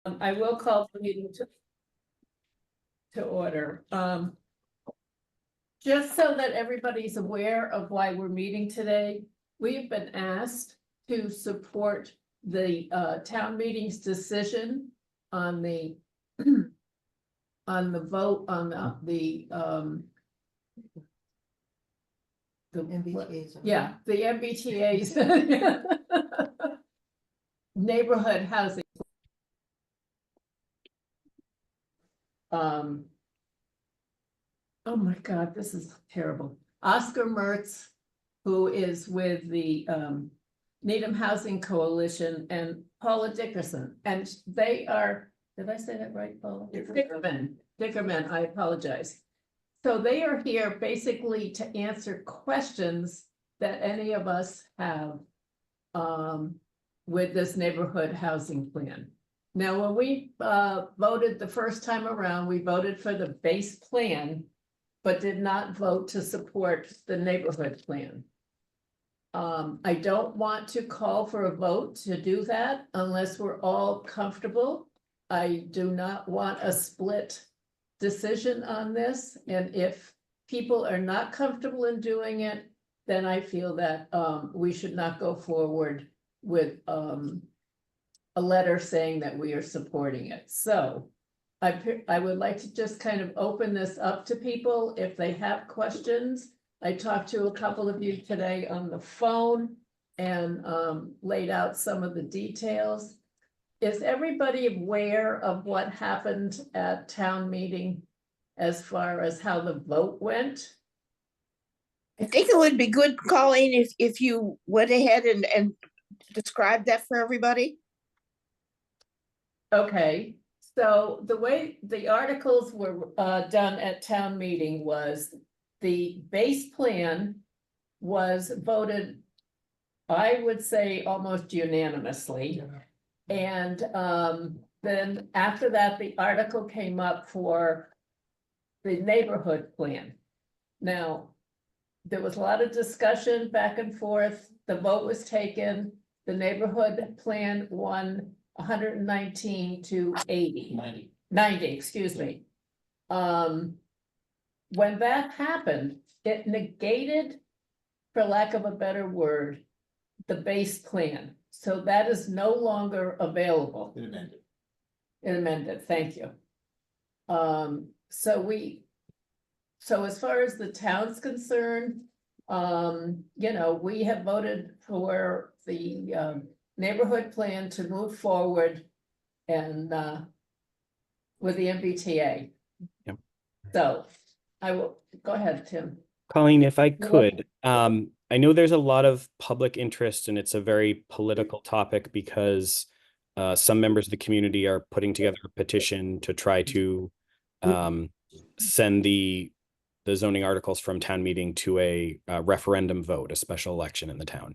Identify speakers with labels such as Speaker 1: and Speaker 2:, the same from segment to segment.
Speaker 1: I will call the meeting to order. Just so that everybody's aware of why we're meeting today, we've been asked to support the town meeting's decision on the on the vote on the
Speaker 2: MBTA's.
Speaker 1: yeah, the MBTA's neighborhood housing. Oh my God, this is terrible. Oscar Mertz, who is with the Needham Housing Coalition, and Paula Dickerson, and they are, did I say that right, Paula? Dickerman, I apologize. So they are here basically to answer questions that any of us have with this neighborhood housing plan. Now, when we voted the first time around, we voted for the base plan, but did not vote to support the neighborhood plan. I don't want to call for a vote to do that unless we're all comfortable. I do not want a split decision on this, and if people are not comfortable in doing it, then I feel that we should not go forward with a letter saying that we are supporting it. So I would like to just kind of open this up to people if they have questions. I talked to a couple of you today on the phone and laid out some of the details. Is everybody aware of what happened at town meeting as far as how the vote went?
Speaker 2: I think it would be good, Colleen, if you went ahead and described that for everybody.
Speaker 1: Okay, so the way the articles were done at town meeting was the base plan was voted, I would say, almost unanimously. And then after that, the article came up for the neighborhood plan. Now, there was a lot of discussion back and forth. The vote was taken. The neighborhood plan won 119 to 90, excuse me. When that happened, it negated, for lack of a better word, the base plan. So that is no longer available. It amended, thank you. So as far as the town's concerned, you know, we have voted for the neighborhood plan to move forward and with the MBTA.
Speaker 3: Yep.
Speaker 1: So I will, go ahead, Tim.
Speaker 3: Colleen, if I could, I know there's a lot of public interest and it's a very political topic because some members of the community are putting together a petition to try to send the zoning articles from town meeting to a referendum vote, a special election in the town.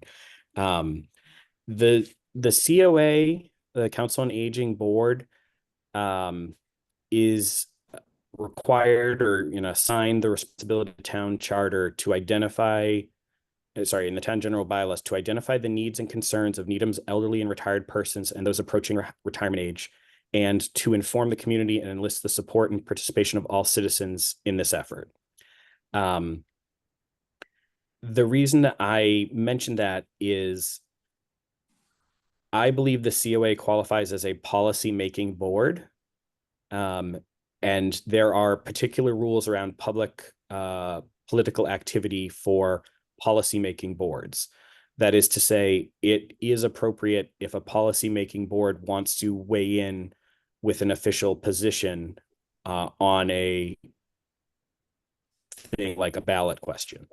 Speaker 3: The COA, the Council on Aging Board, is required or assigned the responsibility of the town charter to identify, in the town general bylaws, to identify the needs and concerns of Needham's elderly and retired persons and those approaching retirement age, and to inform the community and enlist the support and participation of all citizens in this effort. The reason that I mentioned that is I believe the COA qualifies as a policy-making board. And there are particular rules around public political activity for policy-making boards. That is to say, it is appropriate if a policy-making board wants to weigh in with an official position on a thing like a ballot question.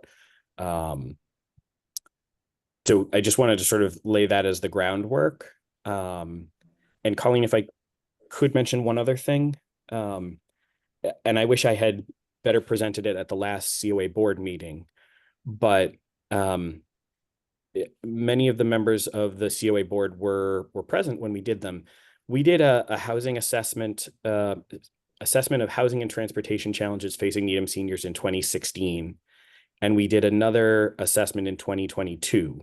Speaker 3: So I just wanted to sort of lay that as the groundwork. And Colleen, if I could mention one other thing, and I wish I had better presented it at the last COA board meeting, but many of the members of the COA board were present when we did them. We did a housing assessment of housing and transportation challenges facing Needham seniors in 2016. And we did another assessment in 2022.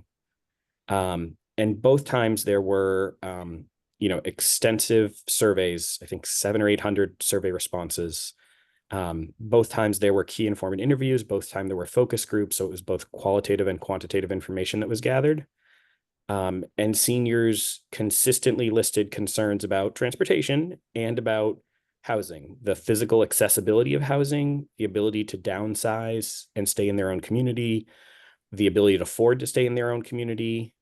Speaker 3: And both times there were extensive surveys, I think 700 or 800 survey responses. Both times there were key informant interviews, both times there were focus groups. So it was both qualitative and quantitative information that was gathered. And seniors consistently listed concerns about transportation and about housing, the physical accessibility of housing, the ability to downsize and stay in their own community, the ability to afford to stay in their own community.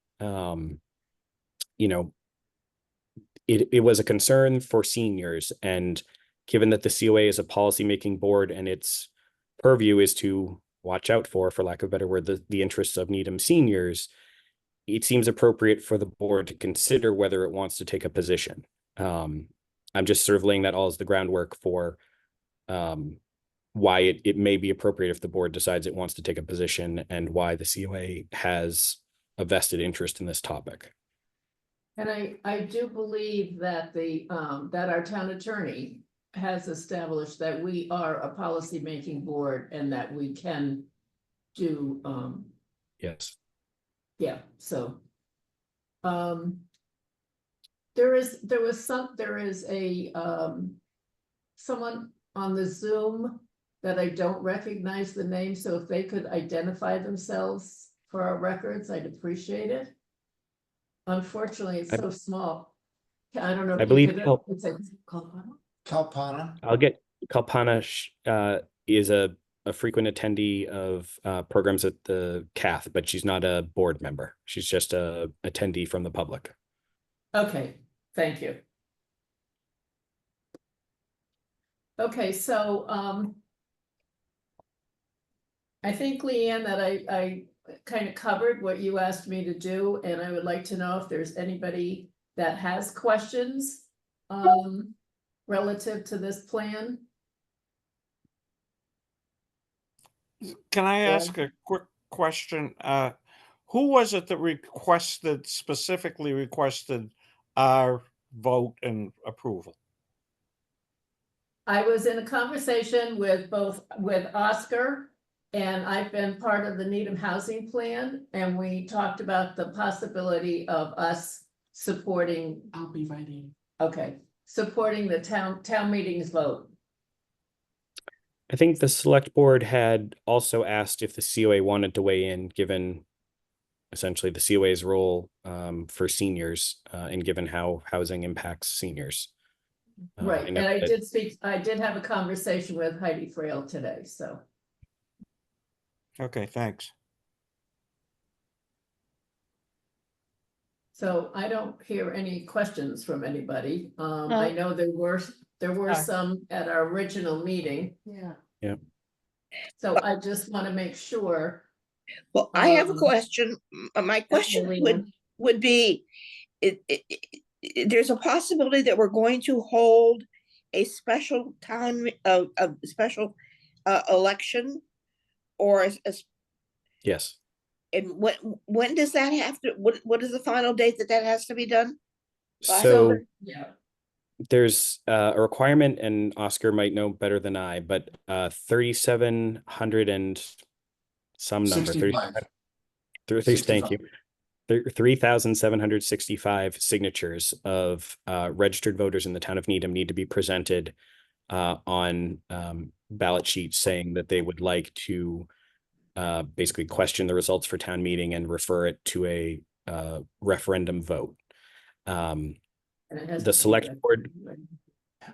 Speaker 3: It was a concern for seniors, and given that the COA is a policymaking board and its purview is to watch out for lack of a better word, the interests of Needham seniors, it seems appropriate for the board to consider whether it wants to take a position. I'm just sort of laying that all as the groundwork for why it may be appropriate if the board decides it wants to take a position, and why the COA has a vested interest in this topic.
Speaker 1: And I do believe that that our town attorney has established that we are a policymaking board and that we can do,
Speaker 3: Yes.
Speaker 1: yeah, so. There is someone on the Zoom that I don't recognize the name, so if they could identify themselves for our records, I'd appreciate it. Unfortunately, it's so small. I don't know. if
Speaker 3: I
Speaker 1: you
Speaker 3: believe
Speaker 1: could-
Speaker 4: Kalpana?
Speaker 3: I'll get Kalpana is a frequent attendee of programs at the CATH, but she's not a board member. She's just a attendee from the public.
Speaker 1: Okay, thank you. Okay, so I think, Leanne, that I kind of covered what you asked me to do, and I would like to know if there's anybody that has questions relative to this plan.
Speaker 5: Can I
Speaker 1: Yeah.
Speaker 5: ask a quick question? Who was it that specifically requested our vote and approval?
Speaker 1: I was in a conversation with Oscar, and I've been part of the Needham Housing Plan, and we talked about the possibility of us supporting.
Speaker 4: I'll be writing.
Speaker 1: Okay, supporting the town meeting's vote.
Speaker 3: I think the select board had also asked if the COA wanted to weigh in, given essentially the COA's role for seniors, and given how housing impacts seniors.
Speaker 1: Right,
Speaker 3: I
Speaker 1: and
Speaker 3: know
Speaker 1: I
Speaker 3: that-
Speaker 1: did have a conversation with Heidi Frail today, so.
Speaker 5: Okay, thanks.
Speaker 1: So I don't hear any questions from anybody. I know there were some at our original meeting,
Speaker 4: Yeah.
Speaker 1: so I just want to make sure.
Speaker 2: Well, I have a
Speaker 1: Um,
Speaker 2: question. My question
Speaker 1: Leanne.
Speaker 2: would be, there's a possibility that we're going to hold a special time, a special election, or
Speaker 3: Yes.
Speaker 2: and when does that have to, what is the final date that has to be done?
Speaker 3: So
Speaker 1: Yeah,
Speaker 3: there's a requirement, and Oscar might know better than I, but 3,700 and some number.
Speaker 4: 65.
Speaker 3: Thank you. 3,765 signatures of registered voters in the town of Needham need to be presented on ballot sheets saying that they would like to basically question the results for town meeting and refer it to a referendum vote.
Speaker 1: and it has
Speaker 3: The
Speaker 1: to be
Speaker 3: select
Speaker 1: good.
Speaker 3: board,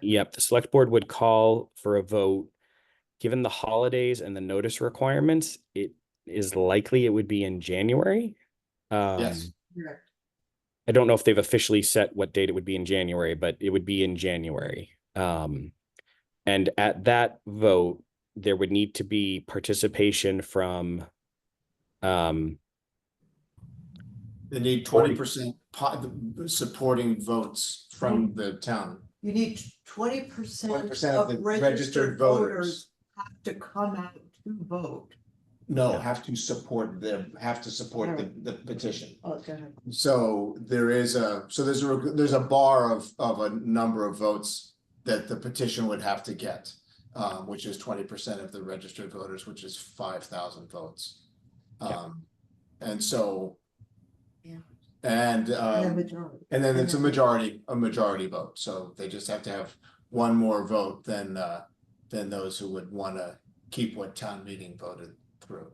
Speaker 3: the select board would call for a vote. Given the holidays and the notice requirements, it is likely it would be in January.
Speaker 4: Yes.
Speaker 3: I don't know if they've officially set what date it would be in January, but it would be in January. And at that vote, there would need to be participation from
Speaker 4: They need 20% supporting votes from the town.
Speaker 6: You need 20%
Speaker 4: 20% of the
Speaker 6: of
Speaker 4: registered
Speaker 6: registered
Speaker 4: voters.
Speaker 6: voters have to come out to vote.
Speaker 4: No, have to support the petition.
Speaker 6: Okay.
Speaker 4: So there's a bar of a number of votes that the petition would have to get, which is 20% of the registered voters, which is 5,000 votes. And so
Speaker 6: Yeah.
Speaker 4: And,
Speaker 6: And a majority.
Speaker 4: and then it's a
Speaker 6: then-
Speaker 4: majority vote, so they just have to have one more vote than those who would wanna keep what town meeting voted through.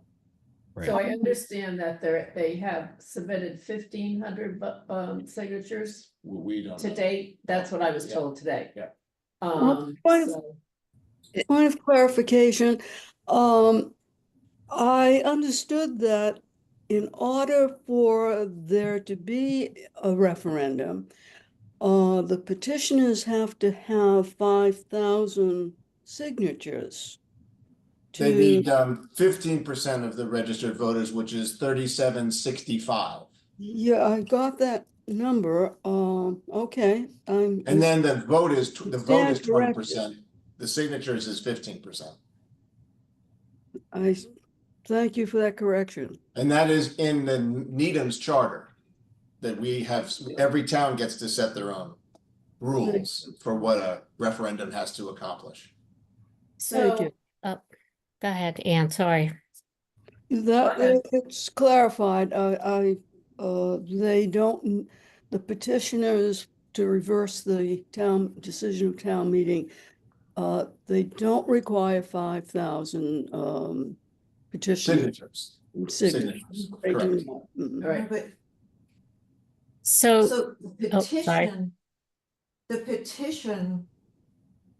Speaker 1: So I understand that they have submitted 1,500 signatures
Speaker 4: We don't.
Speaker 1: to
Speaker 4: know.
Speaker 1: date. That's what I was
Speaker 4: Yeah.
Speaker 1: told today.
Speaker 4: Yeah.
Speaker 7: Point of-
Speaker 1: So,
Speaker 7: Point of clarification, I understood that in order for there to be a referendum, the petitioners have to have 5,000 signatures.
Speaker 4: They
Speaker 7: to-
Speaker 4: need 15% of the registered voters, which is 3,765.
Speaker 7: Yeah, I got that number, okay, I'm.
Speaker 4: And then the vote is
Speaker 7: Stand
Speaker 4: 20%.
Speaker 7: corrected.
Speaker 4: The signatures is 15%.
Speaker 7: I thank you for that correction.
Speaker 4: And that is in the Needham's charter. That we have, every town gets to set their own rules for what a referendum has to accomplish.
Speaker 7: Thank
Speaker 1: so
Speaker 7: you.
Speaker 8: Oh, go ahead, Ann, sorry.
Speaker 7: That,
Speaker 1: ahead.
Speaker 7: it's clarified, they don't, the petitioners to reverse the town decision of town meeting, they don't require 5,000, petitioners.
Speaker 4: Signatures,
Speaker 7: Signatures. They do
Speaker 4: correct.
Speaker 7: not. Mhm.
Speaker 1: All right.
Speaker 6: But
Speaker 8: So,
Speaker 6: so the
Speaker 8: oh, sorry.
Speaker 6: petition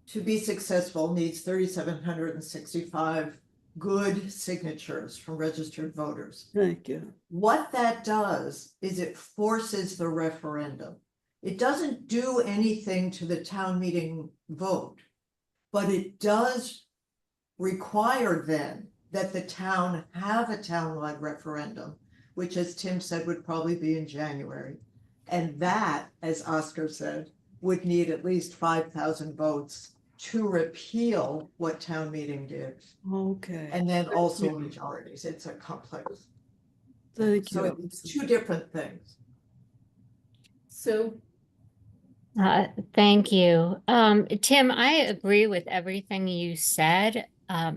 Speaker 6: to be successful needs 3,765 good signatures from registered voters.
Speaker 7: Thank you.
Speaker 6: What that does is it forces the referendum. It doesn't do anything to the town meeting vote, but it does require then that the town have a townwide referendum, which, as Tim said, would probably be in January. And that, as Oscar said, would need at least 5,000 votes to repeal what town meeting did.
Speaker 7: Okay,
Speaker 6: And then also majorities. It's a complex.
Speaker 7: thank
Speaker 6: So
Speaker 7: you.
Speaker 6: it's two different things.
Speaker 1: Sue,
Speaker 8: Thank you. Tim, I agree with everything you said,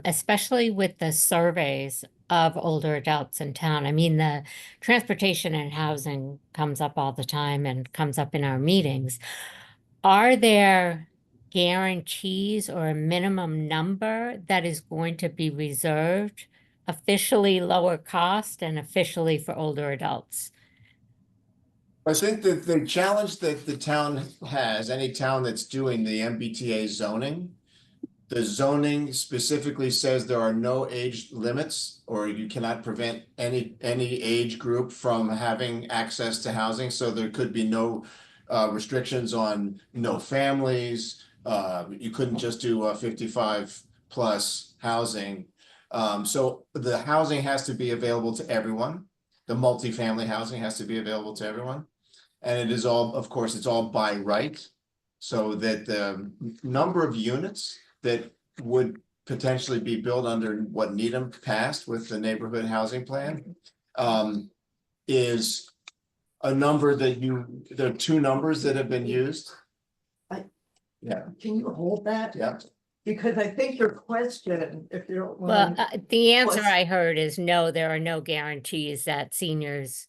Speaker 8: especially with the surveys of older adults in town. I mean, the transportation and housing comes up all the time and comes up in our meetings. Are there guarantees or a minimum number that is going to be reserved officially lower cost and officially for older adults?
Speaker 4: I think that the challenge that the town has, any town that's doing the MBTA zoning. The zoning specifically says there are no age limits, or you cannot prevent any age group from having access to housing, so there could be no. Restrictions on no families, you couldn't just do 55 plus housing. So the housing has to be available to everyone. The multifamily housing has to be available to everyone. And it is all, of course, it's all by right. So that the number of units that would potentially be built under what Needham passed with the neighborhood housing plan. Is a number that there are two numbers that have been used.
Speaker 6: Can you hold that?
Speaker 4: Yeah.
Speaker 6: Because I think your question, if you don't
Speaker 8: Well,
Speaker 6: mind,
Speaker 8: the answer
Speaker 6: was-
Speaker 8: I heard is no, there are no guarantees that seniors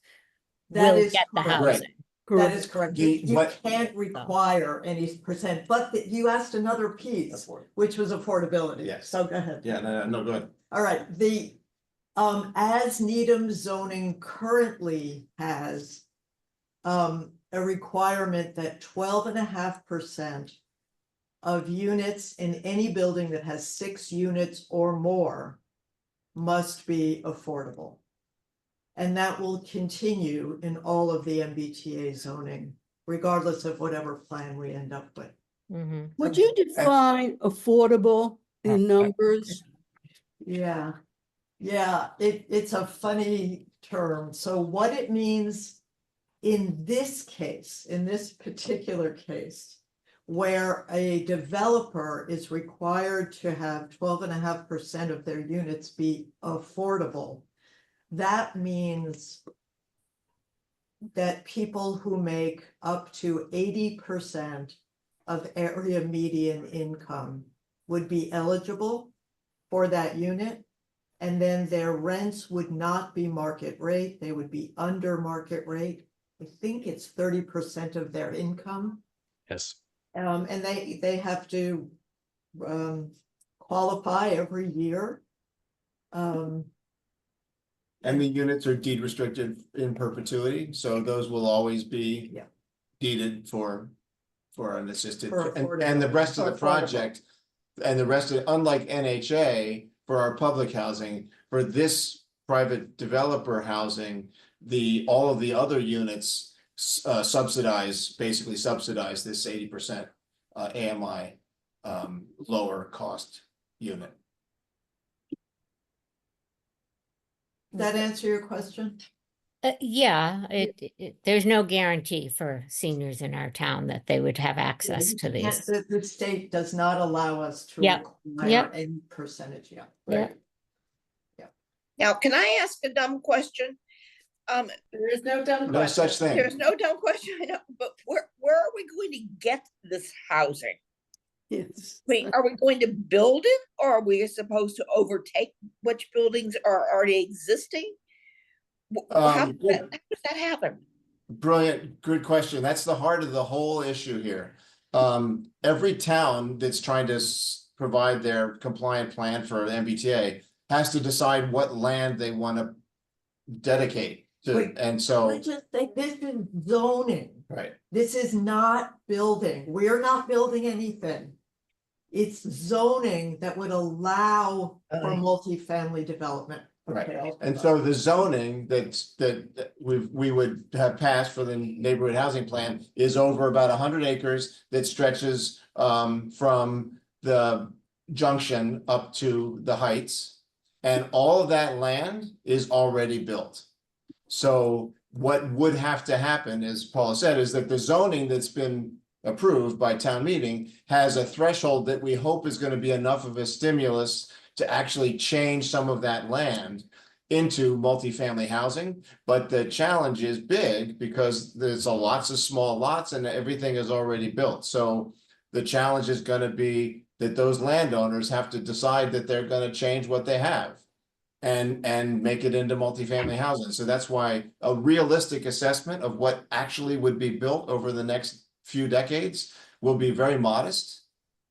Speaker 6: That
Speaker 8: will
Speaker 6: is
Speaker 8: get the
Speaker 6: correct.
Speaker 4: Right.
Speaker 8: housing.
Speaker 6: that is correct. You
Speaker 4: The- what-
Speaker 6: can't require any percent, but you asked another piece, which was affordability.
Speaker 4: Yes.
Speaker 6: So go ahead.
Speaker 4: Yeah, no, go ahead.
Speaker 6: All right, as Needham zoning currently has. A requirement that 12.5% of units in any building that has 6 units or more. Must be affordable. And that will continue in all of the MBTA zoning, regardless of whatever plan we end up with.
Speaker 8: Mhm.
Speaker 7: Would you define affordable in numbers?
Speaker 6: Yeah, it's a funny term. So what it means in this case, in this particular case, where a developer is required to have 12.5% of their units be affordable, that means that people who make up to 80% of area median income would be eligible for that unit. And then their rents would not be market rate, they would be under market rate. I think it's 30% of their income.
Speaker 3: Yes.
Speaker 6: And they have to qualify every year.
Speaker 4: And the units are deed restricted in perpetuity, so those will always be
Speaker 6: Yeah.
Speaker 4: deeded for an assisted,
Speaker 6: For
Speaker 4: and the
Speaker 6: affordable.
Speaker 4: rest of the
Speaker 1: For affordable.
Speaker 4: project. And the rest of, unlike NHA, for our public housing, for this private developer housing, all of the other units basically subsidize this 80% AMI lower cost unit.
Speaker 6: That answer your question?
Speaker 8: Yeah, there's no guarantee for seniors in our town that they would have access to these.
Speaker 6: The state does not allow us to
Speaker 8: Yep,
Speaker 6: require
Speaker 8: yep.
Speaker 6: any percentage, yeah.
Speaker 8: Yep.
Speaker 2: Now, can I ask a dumb question?
Speaker 1: There is no dumb
Speaker 4: No
Speaker 1: question.
Speaker 4: such thing.
Speaker 2: There's no dumb question, I know, but where are we going to get this housing?
Speaker 7: Yes.
Speaker 2: Are we going to build it, or are we supposed to overtake which buildings are already existing? How does that happen?
Speaker 4: Brilliant, good question. That's the heart of the whole issue here. Every town that's trying to provide their compliant plan for MBTA has to decide what land they want to dedicate to,
Speaker 6: Wait,
Speaker 4: and
Speaker 6: I
Speaker 4: so,
Speaker 6: just think this is zoning.
Speaker 4: right.
Speaker 6: This is not building. We're not building anything. It's zoning that would allow for multifamily development.
Speaker 4: Right.
Speaker 6: Okay, I'll-
Speaker 4: And so the zoning that we would have passed for the neighborhood housing plan is over about 100 acres that stretches from the junction up to the heights. And all of that land is already built. So what would have to happen, as Paula said, is that the zoning that's been approved by town meeting has a threshold that we hope is going to be enough of a stimulus to actually change some of that land into multifamily housing. But the challenge is big because there's lots of small lots and everything is already built. So the challenge is going to be that those landowners have to decide that they're going to change what they have and make it into multifamily housing. So that's why a realistic assessment of what actually would be built over the next few decades will be very modest.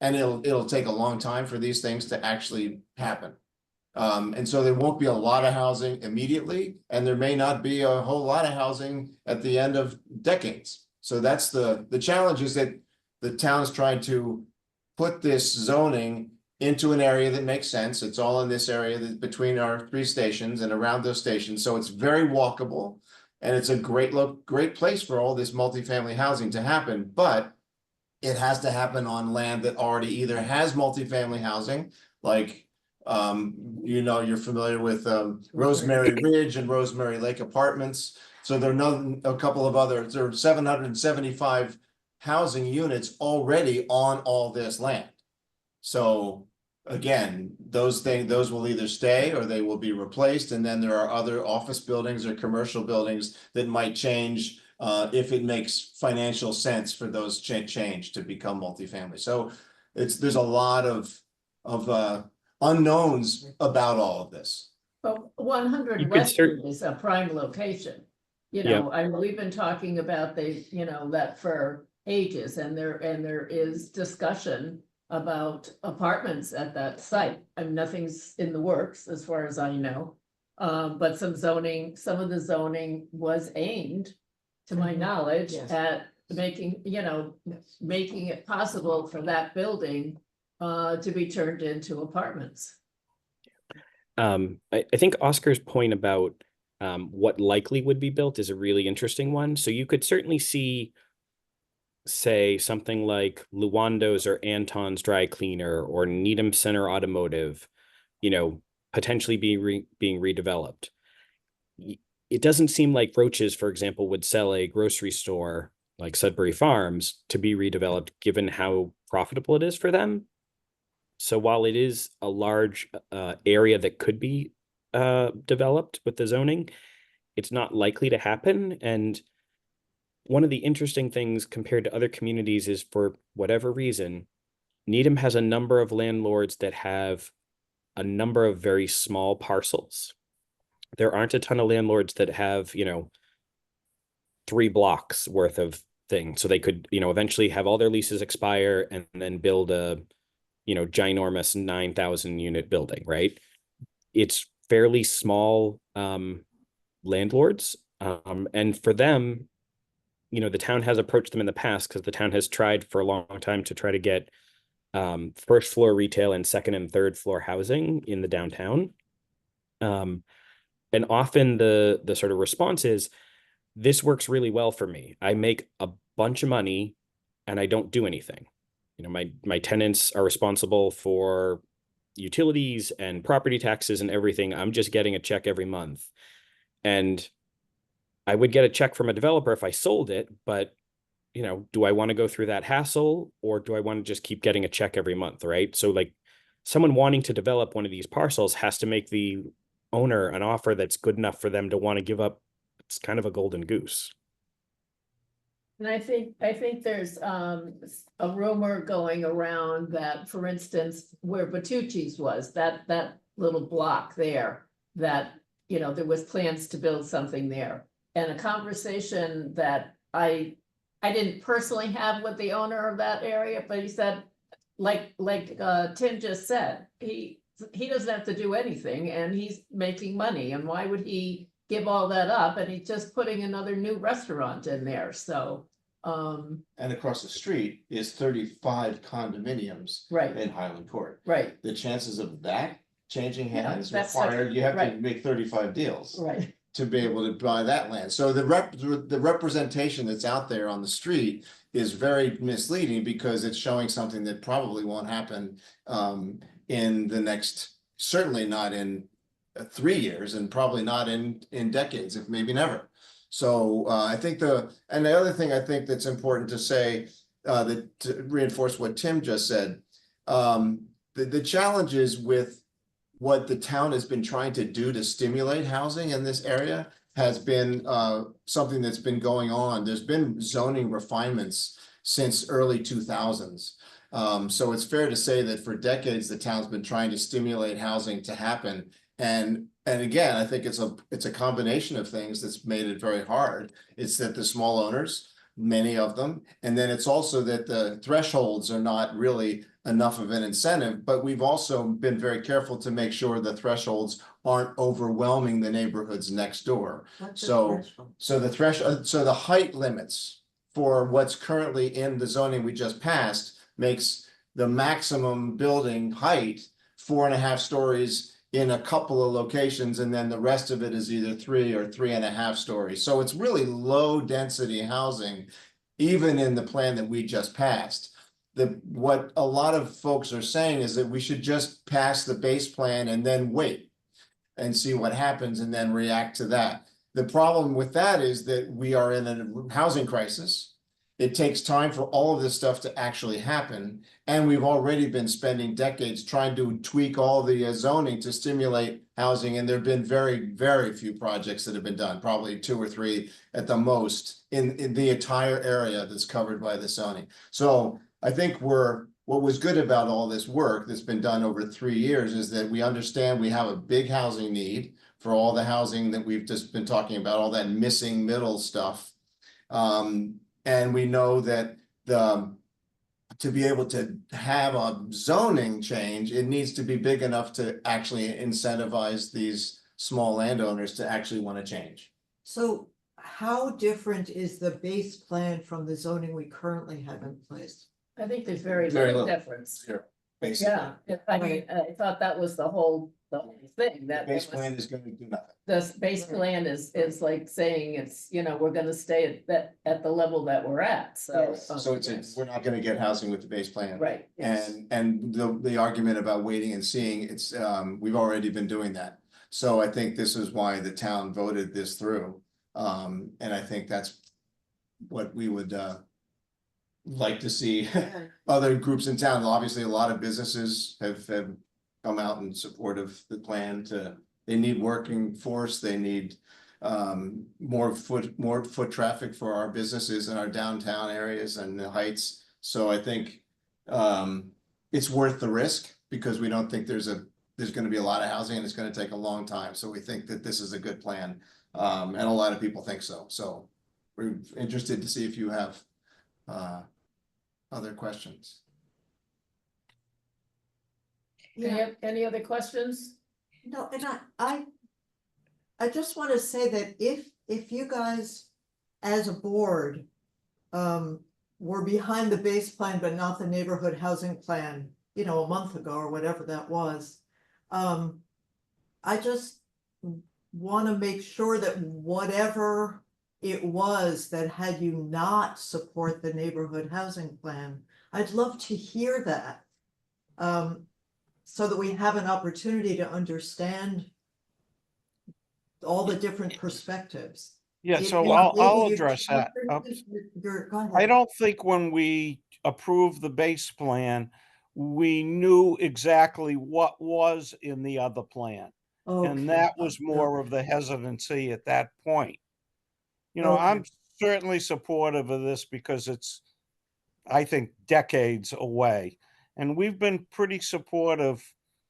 Speaker 4: And it'll take a long time for these things to actually happen. And so there won't be a lot of housing immediately, and there may not be a whole lot of housing at the end of decades. So that's the challenge, is that the town is trying to put this zoning into an area that makes sense. It's all in this area between our 3 stations and around those stations. So it's very walkable, and it's a great place for all this multifamily housing to happen, but it has to happen on land that already either has multifamily housing, like, you're familiar with Rosemary Ridge and Rosemary Lake Apartments. So there are a couple of others. There are 775 housing units already on all this land. So again, those will either stay or they will be replaced. And then there are other office buildings or commercial buildings that might change if it makes financial sense for those change to become multifamily. So there's a lot of unknowns about all of this.
Speaker 1: But 100
Speaker 3: You could
Speaker 1: Western is a prime location. You know, we've been talking about that for ages, and there is discussion about apartments at that site. I mean, nothing's in the works as far as I know. But some of the zoning was aimed, to my knowledge,
Speaker 6: Yes.
Speaker 1: at making it possible for that building to be turned into apartments.
Speaker 3: I think Oscar's point about what likely would be built is a really interesting one. So you could certainly see, say, something like Luando's or Anton's Dry Cleaner or Needham Center Automotive, potentially being redeveloped. It doesn't seem like Roaches, for example, would sell a grocery store like Sudbury Farms to be redeveloped, given how profitable it is for them. So while it is a large area that could be developed with the zoning, it's not likely to happen. And one of the interesting things compared to other communities is, for whatever reason, Needham has a number of landlords that have a number of very small parcels. There aren't a ton of landlords that have, 3 blocks worth of thing. So they could, eventually have all their leases expire and then build a, ginormous 9,000 unit building, right? It's fairly small landlords. And for them, the town has approached them in the past because the town has tried for a long time to try to get first floor retail and second and third floor housing in the downtown. And often the sort of response is, this works really well for me. I make a bunch of money and I don't do anything. My tenants are responsible for utilities and property taxes and everything. I'm just getting a check every month. And I would get a check from a developer if I sold it, but do I want to go through that hassle, or do I want to just keep getting a check every month, right? So like, someone wanting to develop one of these parcels has to make the owner an offer that's good enough for them to want to give up. It's kind of a golden goose.
Speaker 1: And I think there's a rumor going around that, for instance, where Bertucci's was, that little block there, that, there was plans to build something there. And a conversation that I didn't personally have with the owner of that area, but he said, like Tim just said, he doesn't have to do anything and he's making money, and why would he give all that up? And he's just putting another new restaurant in there, so.
Speaker 4: And across the street is 35 condominiums
Speaker 1: Right,
Speaker 4: in Highland Court.
Speaker 1: right,
Speaker 4: The chances of that changing
Speaker 1: Yeah,
Speaker 4: hands
Speaker 1: that's
Speaker 4: required, you have to
Speaker 1: right.
Speaker 4: make 35 deals
Speaker 1: right.
Speaker 4: to be able to buy that land. So the representation that's out there on the street is very misleading, because it's showing something that probably won't happen in the next, certainly not in 3 years, and probably not in decades, if maybe never. So I think the other thing I think that's important to say, that to reinforce what Tim just said, the challenges with what the town has been trying to do to stimulate housing in this area has been something that's been going on. There's been zoning refinements since early 2000s. So it's fair to say that for decades, the town's been trying to stimulate housing to happen. And again, I think it's a combination of things that's made it very hard. It's that the small owners, many of them, and then it's also that the thresholds are not really enough of an incentive, but we've also been very careful to make sure the thresholds aren't overwhelming the neighborhoods next door. So the height limits for what's currently in the zoning we just passed makes the maximum building height 4.5 stories in a couple of locations, and then the rest of it is either 3 or 3.5 stories. So it's really low density housing, even in the plan that we just passed. What a lot of folks are saying is that we should just pass the base plan and then wait and see what happens and then react to that. The problem with that is that we are in a housing crisis. It takes time for all of this stuff to actually happen. And we've already been spending decades trying to tweak all the zoning to stimulate housing. And there've been very, very few projects that have been done, probably 2 or 3 at the most in the entire area that's covered by the zoning. So I think what was good about all this work that's been done over 3 years is that we understand we have a big housing need for all the housing that we've just been talking about, all that missing middle stuff. And we know that to be able to have a zoning change, it needs to be big enough to actually incentivize these small landowners to actually want to change.
Speaker 6: So how different is the base plan from the zoning we currently have in place?
Speaker 1: I think there's very
Speaker 4: Very
Speaker 1: little
Speaker 4: little.
Speaker 1: difference.
Speaker 4: Here, basically.
Speaker 1: Yeah, I mean, I thought that was the whole thing,
Speaker 4: The
Speaker 1: that
Speaker 4: base
Speaker 1: it was-
Speaker 4: plan is going to do nothing.
Speaker 1: this base plan is like saying it's, we're gonna stay at the level that we're at, so.
Speaker 4: So we're not going to get housing with the base plan.
Speaker 1: Right. yes.
Speaker 4: And the argument about waiting and seeing, it's we've already been doing that. So I think this is why the town voted this through. And I think that's what we would like to see other groups in town. Obviously, a lot of businesses have come out in support of the plan. They need working force, they need more foot traffic for our businesses in our downtown areas and the heights. So I think it's worth the risk, because we don't think there's going to be a lot of housing and it's going to take a long time. So we think that this is a good plan. And a lot of people think so. So we're interested to see if you have other questions.
Speaker 1: Any other questions?
Speaker 6: No, and I just want to say that if you guys, as a board, were behind the base plan, but not the neighborhood housing plan, you know, a month ago or whatever that was, I just want to make sure that whatever it was that had you not support the neighborhood housing plan, I'd love to hear that. So that we have an opportunity to understand all the different perspectives.
Speaker 5: Yeah,
Speaker 6: If
Speaker 5: so
Speaker 6: you-
Speaker 5: I'll
Speaker 6: maybe you
Speaker 5: address that.
Speaker 6: Go ahead.
Speaker 5: I don't think when we approved the base plan, we knew exactly what was in the other plan. And
Speaker 6: Okay,
Speaker 5: that was more
Speaker 6: okay.
Speaker 5: of the hesitancy at that point. You know, I'm
Speaker 6: Okay.
Speaker 5: certainly supportive of this because it's, I think, decades away. And we've been pretty supportive.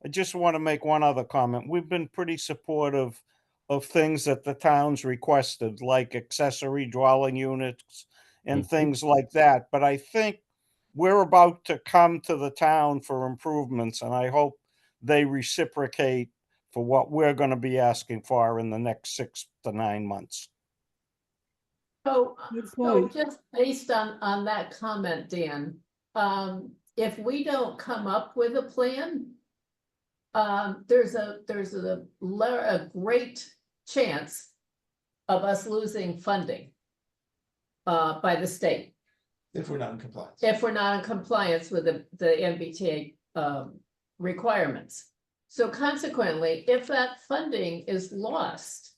Speaker 5: I just want to make one other comment. We've been pretty supportive of things that the towns requested, like accessory dwelling units and
Speaker 3: Mhm.
Speaker 5: things like that. But I think we're about to come to the town for improvements, and I hope they reciprocate for what we're going to be asking for in the next 6 to 9 months.
Speaker 1: So,
Speaker 7: Good
Speaker 1: so
Speaker 7: point.
Speaker 1: just based on that comment, Dan, if we don't come up with a plan, there's a great chance of us losing funding by the state,
Speaker 4: If we're not in compliance.
Speaker 1: if we're not in compliance with the MBTA requirements. So consequently, if that funding is lost,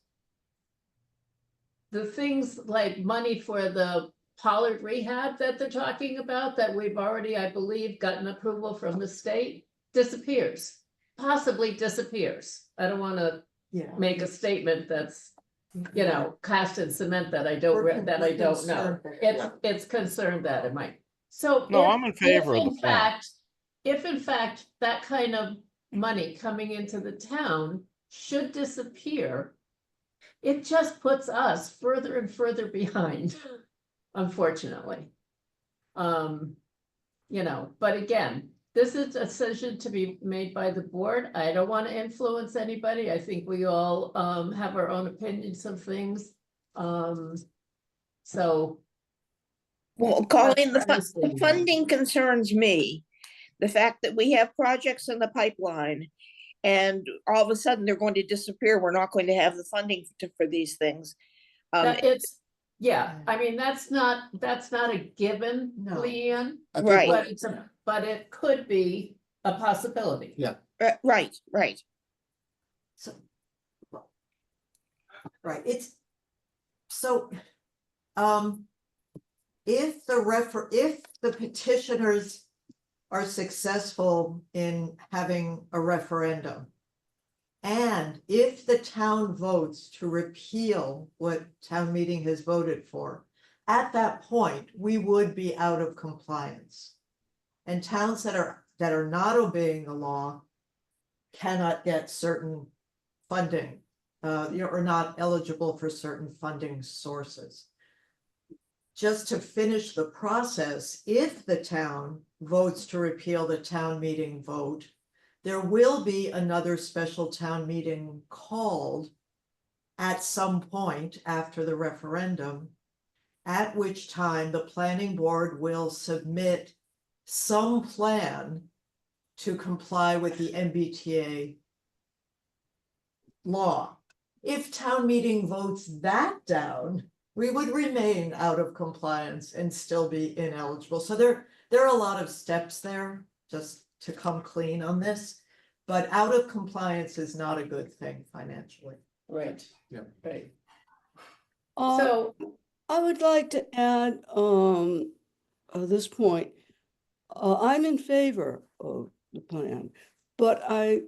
Speaker 1: the things like money for the Pollard rehab that they're talking about, that we've already, I believe, gotten approval from the state, disappears, possibly disappears. I don't want to
Speaker 6: Yeah.
Speaker 1: make a statement that's, you know, cast in cement that I don't,
Speaker 6: We're
Speaker 1: that I don't know.
Speaker 6: concerned that- yeah.
Speaker 1: It's concerned that it might. So.
Speaker 5: No,
Speaker 1: if-
Speaker 5: I'm in favor
Speaker 1: if
Speaker 5: of the
Speaker 1: in
Speaker 5: plan.
Speaker 1: fact, if in fact that kind of money coming into the town should disappear, it just puts us further and further behind, unfortunately. You know, but again, this is a decision to be made by the board. I don't want to influence anybody. I think we all have our own opinions of things. So.
Speaker 2: Well, Colleen, the
Speaker 1: Understand.
Speaker 2: funding concerns me. The fact that we have projects in the pipeline and all of a sudden they're going to disappear. We're not going to have the funding for these things.
Speaker 1: That it's, yeah, I mean, that's not a given,
Speaker 6: No.
Speaker 1: Leanne,
Speaker 4: I think
Speaker 2: Right.
Speaker 4: what-
Speaker 1: but it could be a possibility.
Speaker 4: Yeah.
Speaker 2: Right, right.
Speaker 6: So. Right, it's, so, if the petitioners are successful in having a referendum, and if the town votes to repeal what town meeting has voted for, at that point, we would be out of compliance. And towns that are not obeying the law cannot get certain funding, you know, or not eligible for certain funding sources. Just to finish the process, if the town votes to repeal the town meeting vote, there will be another special town meeting called at some point after the referendum, at which time the planning board will submit some plan to comply with the MBTA law. If town meeting votes that down, we would remain out of compliance and still be ineligible. So there are a lot of steps there just to come clean on this. But out of compliance is not a good thing financially.
Speaker 1: Right.
Speaker 4: Yeah.
Speaker 1: Right.
Speaker 7: Uh,
Speaker 1: So,
Speaker 7: I would like to add, this point. I'm in favor of the plan, but I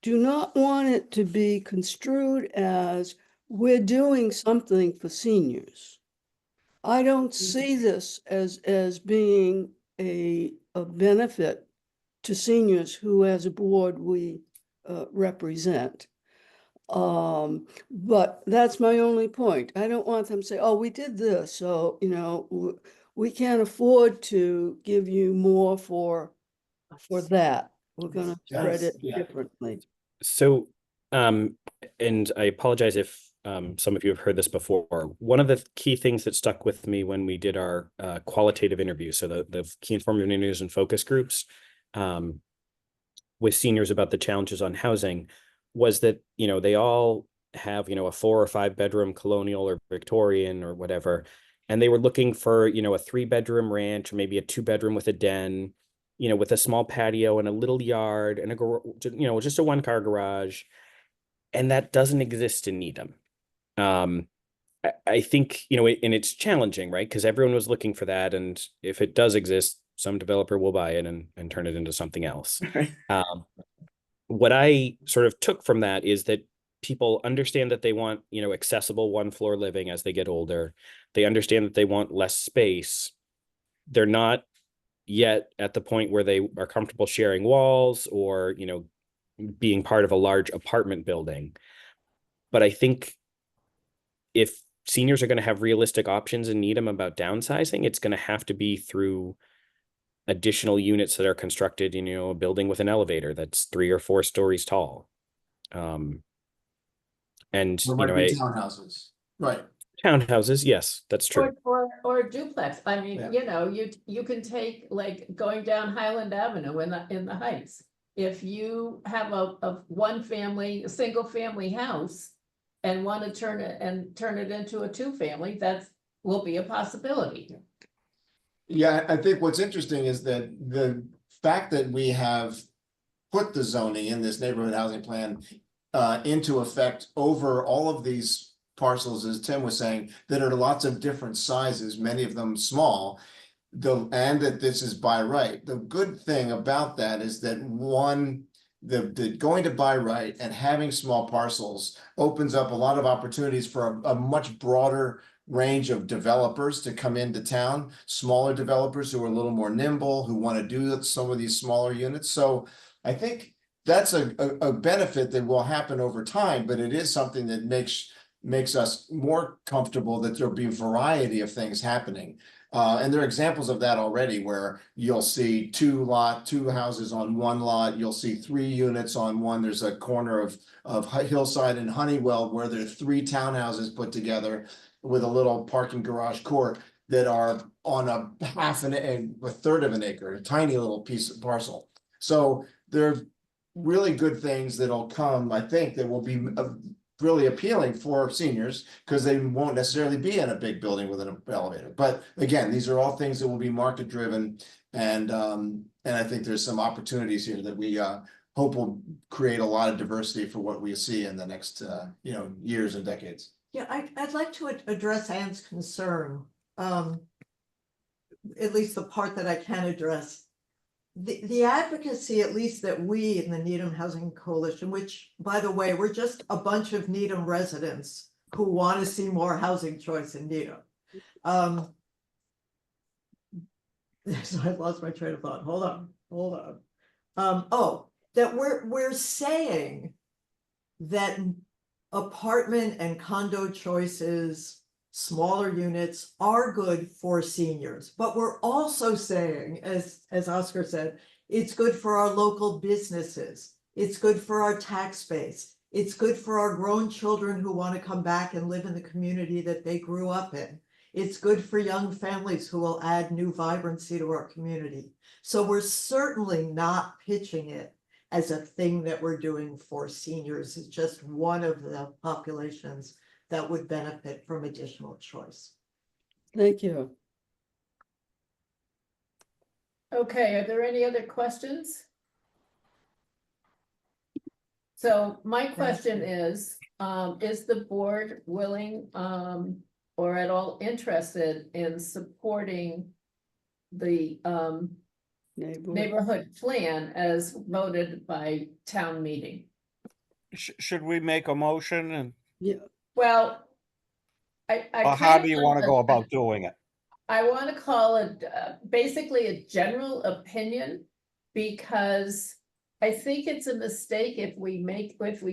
Speaker 7: do not want it to be construed as we're doing something for seniors. I don't see this as being a benefit to seniors who, as a board, we represent. But that's my only point. I don't want them to say, oh, we did this, so, we can't afford to give you more for that. We're gonna spread it
Speaker 4: Yeah.
Speaker 7: differently.
Speaker 3: So, and I apologize if some of you have heard this before. One of the key things that stuck with me when we did our qualitative interviews, so the key informative interviews and focus groups with seniors about the challenges on housing, was that, they all have, a 4 or 5 bedroom colonial or Victorian or whatever, and they were looking for, a 3-bedroom ranch, or maybe a 2-bedroom with a den, with a small patio and a little yard and just a 1-car garage. And that doesn't exist in Needham. I think, and it's challenging, right? Because everyone was looking for that. And if it does exist, some developer will buy it and turn it into something else. What I sort of took from that is that people understand that they want, accessible 1-floor living as they get older. They understand that they want less space. They're not yet at the point where they are comfortable sharing walls or, being part of a large apartment building. But I think if seniors are going to have realistic options and need them about downsizing, it's going to have to be through additional units that are constructed in, a building with an elevator that's 3 or 4 stories tall. And,
Speaker 4: There might be townhouses, right?
Speaker 3: townhouses, yes, that's true.
Speaker 1: Or duplex. I mean,
Speaker 4: Yeah.
Speaker 1: you can take, like, going down Highland Avenue in the Heights. If you have a single family house and want to turn it into a 2-family, will be a possibility.
Speaker 4: Yeah, I think what's interesting is that the fact that we have put the zoning in this neighborhood housing plan into effect over all of these parcels, as Tim was saying, that are lots of different sizes, many of them small, and that this is by right. The good thing about that is that the going to by right and having small parcels opens up a lot of opportunities for a much broader range of developers to come into town, smaller developers who are a little more nimble, who want to do some of these smaller units. So I think that's a benefit that will happen over time, but it is something that makes us more comfortable that there'll be a variety of things happening. And there are examples of that already where you'll see 2 houses on 1 lot. You'll see 3 units on one. There's a corner of Hillside and Honeywell where there are 3 townhouses put together with a little parking garage court that are on a 1/3 of an acre, a tiny little piece of parcel. So there are really good things that'll come, I think, that will be really appealing for seniors because they won't necessarily be in a big building with an elevator. But again, these are all things that will be market driven, and I think there's some opportunities here that we hope will create a lot of diversity for what we see in the next years and decades.
Speaker 6: Yeah, I'd like to address Ann's concern, at least the part that I can address. The advocacy, at least that we in the Needham Housing Coalition, which, by the way, we're just a bunch of Needham residents who want to see more housing choice in Needham. So I lost my train of thought. Hold on. That we're saying that apartment and condo choices, smaller units are good for seniors, but we're also saying, as Oscar said, it's good for our local businesses. It's good for our tax base. It's good for our grown children who want to come back and live in the community that they grew up in. It's good for young families who will add new vibrancy to our community. So we're certainly not pitching it as a thing that we're doing for seniors. It's just one of the populations that would benefit from additional choice.
Speaker 7: Thank you.
Speaker 1: Okay, are there any other questions? So my question is the board willing or at all interested in supporting the neighborhood plan as voted by town meeting?
Speaker 5: Should we make a motion and,
Speaker 7: Yeah,
Speaker 1: Well, I
Speaker 5: or how
Speaker 1: kind
Speaker 5: do you
Speaker 1: of
Speaker 5: want to go about doing it?
Speaker 1: I want to call it basically a general opinion, because I think it's a mistake if we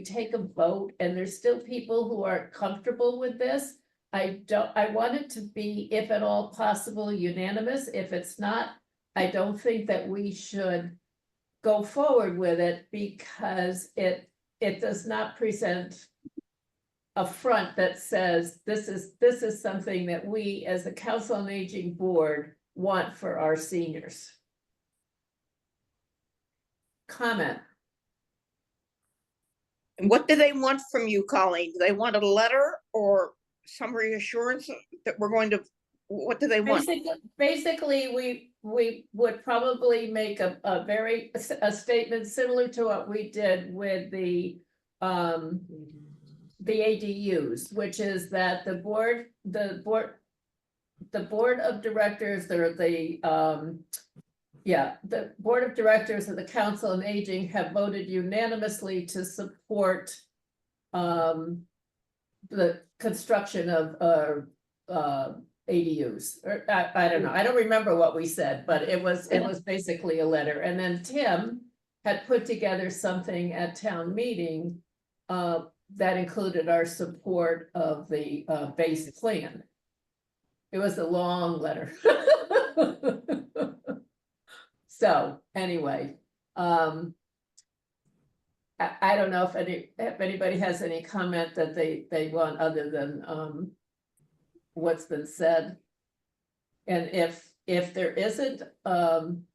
Speaker 1: take a vote and there's still people who aren't comfortable with this. I want it to be, if at all possible, unanimous. If it's not, I don't think that we should go forward with it because it does not present a front that says, this is something that we as the Council on Aging Board want for our seniors. Comment.
Speaker 2: And what do they want from you, Colleen? Do they want a letter or some reassurance that we're going to, what do they want?
Speaker 1: Basically, we would probably make a statement similar to what we did with the ADUs, which is that the board of directors, the board of directors of the Council on Aging have voted unanimously to support the construction of ADUs, or I don't know, I don't remember what we said, but it was basically a letter. And then Tim had put together something at town meeting that included our support of the base plan. It was a long letter. So anyway, I don't know if anybody has any comment that they want other than what's been said. And if there isn't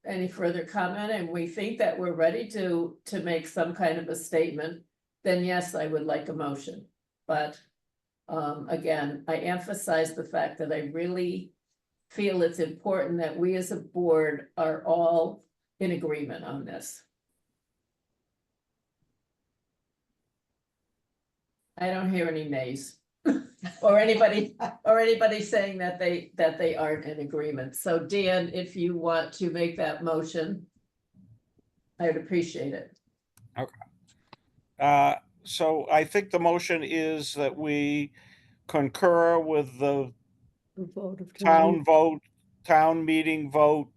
Speaker 1: any further comment and we think that we're ready to make some kind of a statement, then yes, I would like a motion. But again, I emphasize the fact that I really feel it's important that we as a board are all in agreement on this. I don't hear any nays. Or anybody saying that they aren't in agreement. So Dan, if you want to make that motion, I would appreciate it.
Speaker 5: So I think the motion is that we concur with the
Speaker 7: The vote of
Speaker 5: town meeting vote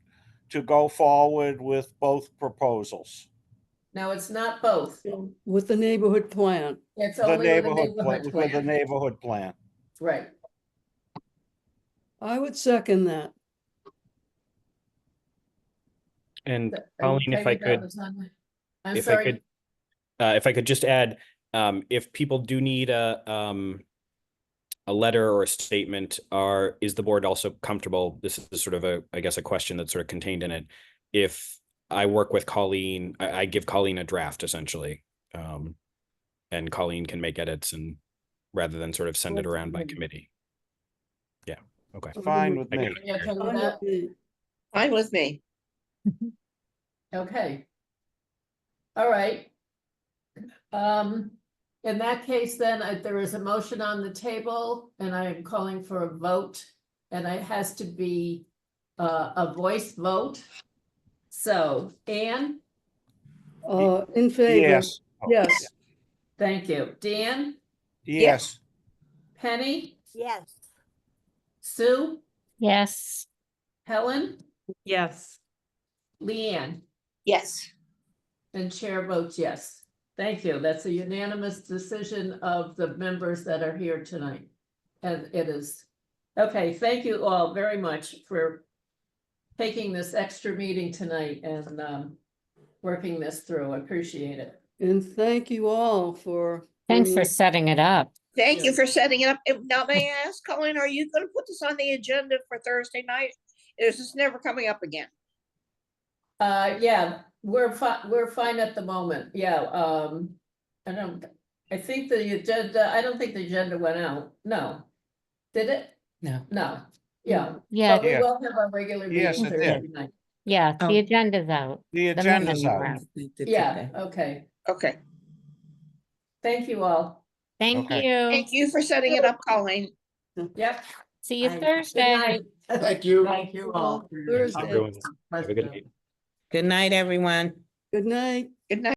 Speaker 5: to go forward with both proposals.
Speaker 1: No, it's not both.
Speaker 7: With the neighborhood plan.
Speaker 1: It's
Speaker 5: The
Speaker 1: only with the
Speaker 5: neighborhood,
Speaker 1: neighborhood
Speaker 5: with the
Speaker 1: plan.
Speaker 5: neighborhood plan.
Speaker 1: Right.
Speaker 7: I would second that.
Speaker 3: And
Speaker 1: Are you
Speaker 3: Colleen, if I
Speaker 1: taking that
Speaker 3: could,
Speaker 1: as on? I'm
Speaker 3: if I
Speaker 1: sorry.
Speaker 3: could, if I could just add, if people do need a letter or a statement, is the board also comfortable? This is sort of I guess a question that's sort of contained in it. If I work with Colleen, I give Colleen a draft essentially. And Colleen can make edits and rather than sort of send it around by committee. Yeah, okay.
Speaker 5: Fine with me.
Speaker 1: You okay with
Speaker 7: Fine
Speaker 1: that?
Speaker 7: with me.
Speaker 2: Fine with me.
Speaker 1: Okay. All right. In that case, then there is a motion on the table and I am calling for a vote and it has to be a voice vote. So Anne,
Speaker 7: In favor.
Speaker 5: Yes,
Speaker 7: Yes.
Speaker 1: thank you. Dan,
Speaker 5: yes,
Speaker 1: Penny,
Speaker 9: Yes.
Speaker 1: Sue,
Speaker 8: Yes.
Speaker 1: Helen,
Speaker 9: Yes.
Speaker 1: Leanne,
Speaker 2: Yes.
Speaker 1: and chair votes yes. Thank you. That's a unanimous decision of the members that are here tonight. And it is, okay, thank you all very much for taking this extra meeting tonight and working this through. I appreciate it.
Speaker 7: And thank you all for.
Speaker 8: Thanks for
Speaker 7: bringing-
Speaker 8: setting it up.
Speaker 2: Thank you for setting it up. Now, may I ask, Colleen, are you gonna put this on the agenda for Thursday night? Is this never coming up again?
Speaker 1: Yeah, we're fine at the moment. Yeah, I think the agenda, I don't think the agenda went out. No. Did it?
Speaker 9: No.
Speaker 1: No. Yeah.
Speaker 8: Yeah,
Speaker 1: But we
Speaker 5: Yeah.
Speaker 1: will have our regular
Speaker 5: Yes,
Speaker 1: meeting
Speaker 5: it
Speaker 1: Thursday
Speaker 5: did.
Speaker 1: night.
Speaker 8: yeah,
Speaker 9: Oh.
Speaker 8: the agenda's out.
Speaker 5: the
Speaker 8: The
Speaker 5: agenda's
Speaker 8: minutes are
Speaker 5: out.
Speaker 8: out.
Speaker 1: Yeah, okay.
Speaker 2: Okay.
Speaker 1: Thank you all.
Speaker 8: Thank
Speaker 5: Okay.
Speaker 8: you.
Speaker 2: Thank you for setting it up, Colleen.
Speaker 1: Yep.
Speaker 8: See you
Speaker 9: Bye. Good
Speaker 1: Good
Speaker 8: Thursday.
Speaker 1: night.
Speaker 4: Thank you.
Speaker 6: Thank you all.
Speaker 7: Thursday.
Speaker 3: Everyone, have a good night.
Speaker 9: Good night, everyone.
Speaker 7: Good night.
Speaker 2: Good night.